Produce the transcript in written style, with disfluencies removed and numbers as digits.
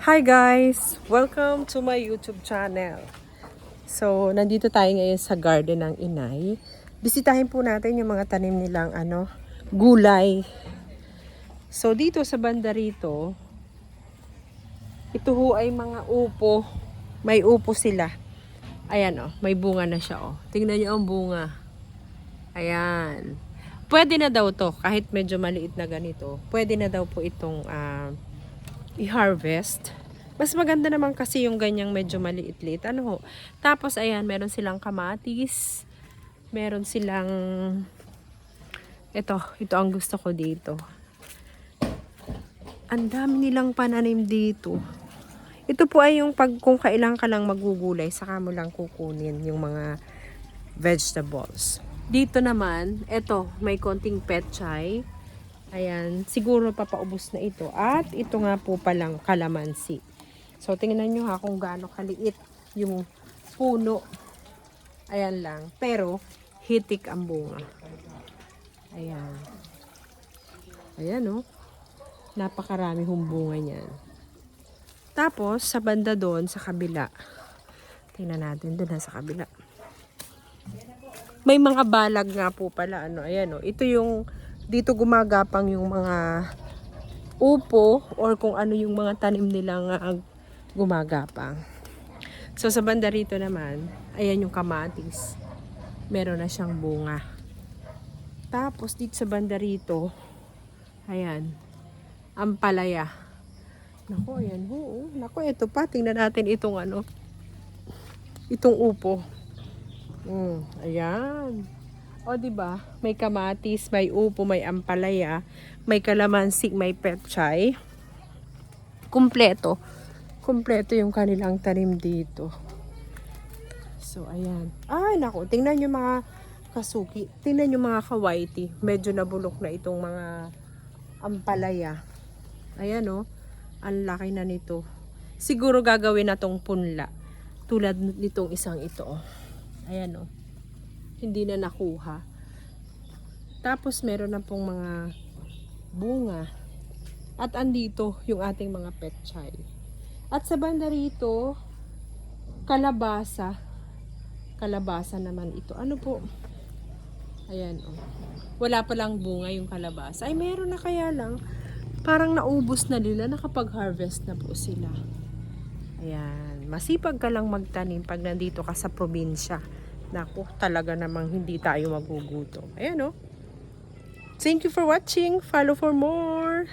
Hi guys! Welcome to my YouTube channel. So, nandito tayo ngayon sa garden ng inay. Bisitahin po natin yung mga tanim nilang gulay. So, dito sa banda rito, ito ho ay mga upo. May upo sila. Ayan may bunga na siya Tingnan niyo ang bunga. Ayan. Pwede na daw to, kahit medyo maliit na ganito. Pwede na daw po itong i-harvest. Mas maganda naman kasi yung ganyang medyo maliit-liit. Tapos ayan, meron silang kamatis. Meron silang ito ang gusto ko dito. Ang dami nilang pananim dito. Ito po ay yung kung kailan ka lang magugulay, saka mo lang kukunin yung mga vegetables. Dito naman, may konting petchay. Ayan, siguro papaubos na ito. At ito nga po palang kalamansi. So, tingnan nyo kung gaano kaliit yung puno. Ayan lang. Pero, hitik ang bunga. Ayan. Ayan napakarami hong bunga niyan. Tapos, sa banda doon, sa kabila. Tingnan natin doon sa kabila. May mga balag nga po pala. Ayan ito yung dito gumagapang yung mga upo or kung ano yung mga tanim nilang gumagapang. So sa banda rito naman, ayan yung kamatis. Meron na siyang bunga. Tapos dito sa banda rito, ayan, ampalaya. Nako, ayan Nako, ito pa. Tingnan natin itong itong upo. Ayan. Diba? May kamatis, may upo, may ampalaya, may kalamansi, may petchay. Kumpleto. Kumpleto yung kanilang tanim dito. So, ayan. Ay, naku. Tingnan nyo mga kasuki. Tingnan nyo mga kawaiti. Medyo nabulok na itong mga ampalaya. Ayan Ang laki na nito. Siguro gagawin na tong punla. Tulad nitong isang ito Ayan hindi na nakuha. Tapos meron na pong mga bunga. At andito yung ating mga petchay. At sa banda rito, kalabasa. Kalabasa naman ito. Ano po? Ayan Wala pa lang bunga yung kalabasa. Ay meron na kaya lang. Parang naubos na nila. Nakapag-harvest na po sila. Ayan. Masipag ka lang magtanim pag nandito ka sa probinsya. Naku, talaga namang hindi tayo magugutom. Ayan Thank you for watching. Follow for more.